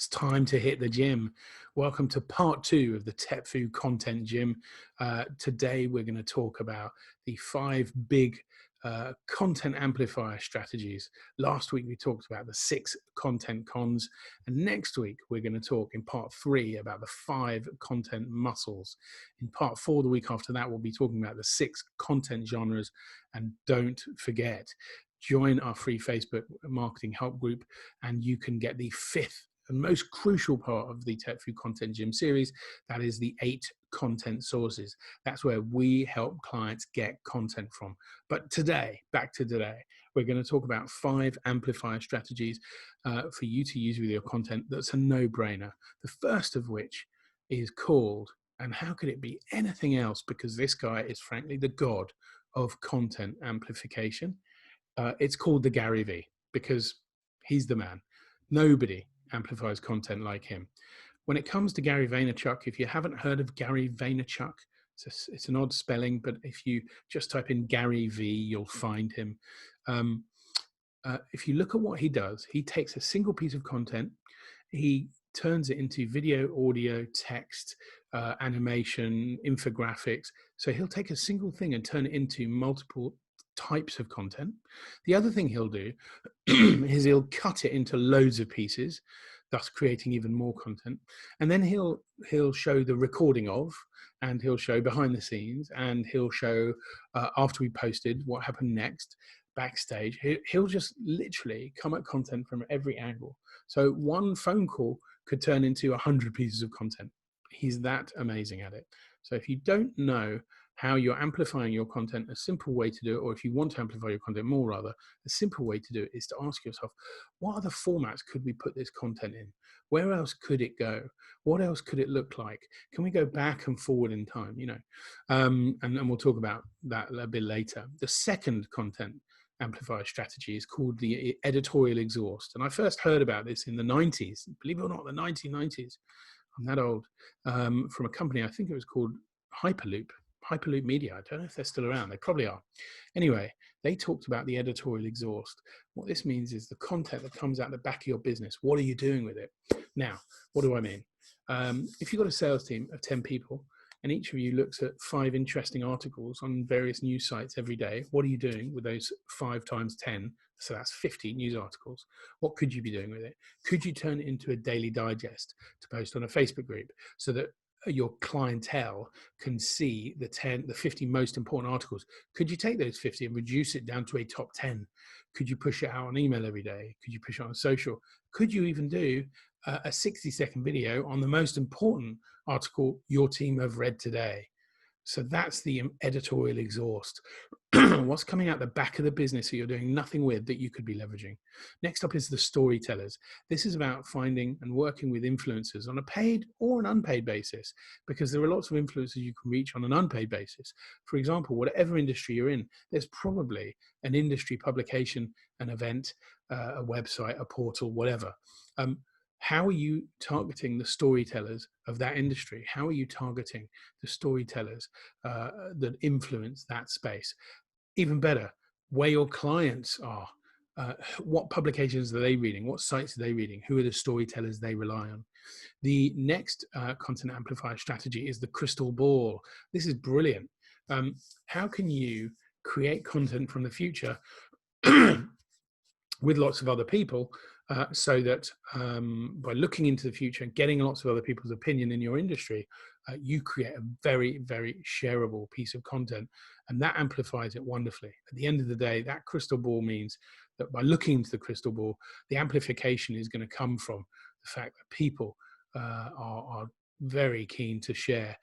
It's time to hit the gym. Welcome to part 2 of the TepFu Content Gym. Today we're going to talk about the 5 big content amplifier strategies. Last week we talked about the 6 content cons, and next week we're going to talk in part 3 about the 5 content muscles. In part 4, the week after that, we'll be talking about the 6 content genres. And don't forget, join our free Facebook marketing help group and you can get the 5th and most crucial part of the TepFu Content Gym series. That is the 8 content sources. That's where we help clients get content from. But today, back to today, we're going to talk about 5 amplifier strategies for you to use with your content. That's a no-brainer. The first of which is called, and how could it be anything else, because this guy is frankly the god of content amplification. It's called the Gary V, because he's the man. Nobody amplifies content like him. When it comes to Gary Vaynerchuk, if you haven't heard of Gary Vaynerchuk, it's an odd spelling, but if you just type in Gary V, you'll find him. If you look at what he does, he takes a single piece of content, he turns it into video, audio, text, animation, infographics. So he'll take a single thing and turn it into multiple types of content. The other thing he'll do is he'll cut it into loads of pieces, thus creating even more content. And then he'll show the recording of, and he'll show behind the scenes, and he'll show after we posted what happened next, backstage. He'll just literally come at content from every angle. So one phone call could turn into 100 pieces of content. He's that amazing at it. So if you don't know how you're amplifying your content, a simple way to do it, or if you want to amplify your content more rather, a simple way to do it is to ask yourself, what other formats could we put this content in? Where else could it go? What else could it look like? Can we go back and forward in time, you know? And we'll talk about that a bit later. The second content amplifier strategy is called the editorial exhaust. And I first heard about this in the 90s, believe it or not, the 1990s. I'm that old, from a company, I think it was called Hyperloop Media. I don't know if they're still around. They probably are. Anyway, they talked about the editorial exhaust. What this means is the content that comes out the back of your business. What are you doing with it? Now, what do I mean? If you've got a sales team of 10 people and each of you looks at 5 interesting articles on various news sites every day, what are you doing with those 5 times 10? So that's 50 news articles. What could you be doing with it? Could you turn it into a daily digest to post on a Facebook group so that your clientele can see the 50 most important articles? Could you take those 50 and reduce it down to a top 10? Could you push it out on email every day? Could you push it on social? Could you even do a 60-second video on the most important article your team have read today? So that's the editorial exhaust. What's coming out the back of the business that you're doing nothing with that you could be leveraging? Next up is the storytellers. This is about finding and working with influencers on a paid or an unpaid basis, because there are lots of influencers you can reach on an unpaid basis. For example, whatever industry you're in, there's probably an industry publication, an event, a website, a portal, whatever. How are you targeting the storytellers of that industry? How are you targeting the storytellers that influence that space? Even better, where your clients are. What publications are they reading? What sites are they reading? Who are the storytellers they rely on? The next content amplifier strategy is the crystal ball. This is brilliant. How can you create content from the future with lots of other people, so that by looking into the future and getting lots of other people's opinion in your industry, you create a very, very shareable piece of content, and that amplifies it wonderfully. At the end of the day, that crystal ball means that by looking into the crystal ball, the amplification is going to come from the fact that people are very keen to share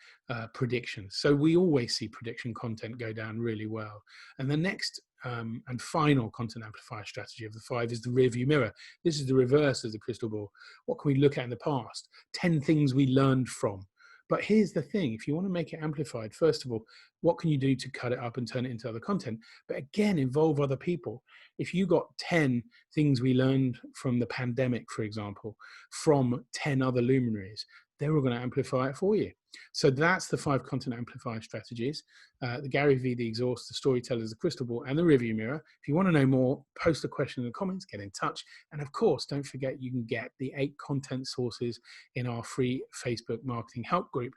predictions. So we always see prediction content go down really well. And the next and final content amplifier strategy of the 5 is the rear view mirror. This is the reverse of the crystal ball. What can we look at in the past? 10 things we learned from. But here's the thing, if you want to make it amplified, first of all, What can you do to cut it up and turn it into other content? But again, involve other people. If you got 10 things we learned from the pandemic, for example, from 10 other luminaries, they're all going to amplify it for you. So that's the 5 content amplifier strategies: the Gary V, the exhaust, the storytellers, the crystal ball, and the review mirror. If you want to know more, post a question in the comments, get in touch. And of course, don't forget you can get the 8 content sources in our free Facebook marketing help group.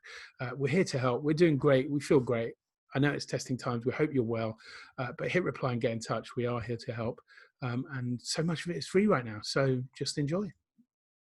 We're here to help. We're doing great. We feel great. I know it's testing times. We hope you're well, but hit reply and get in touch. We are here to help. And so much of it is free right now. So just enjoy.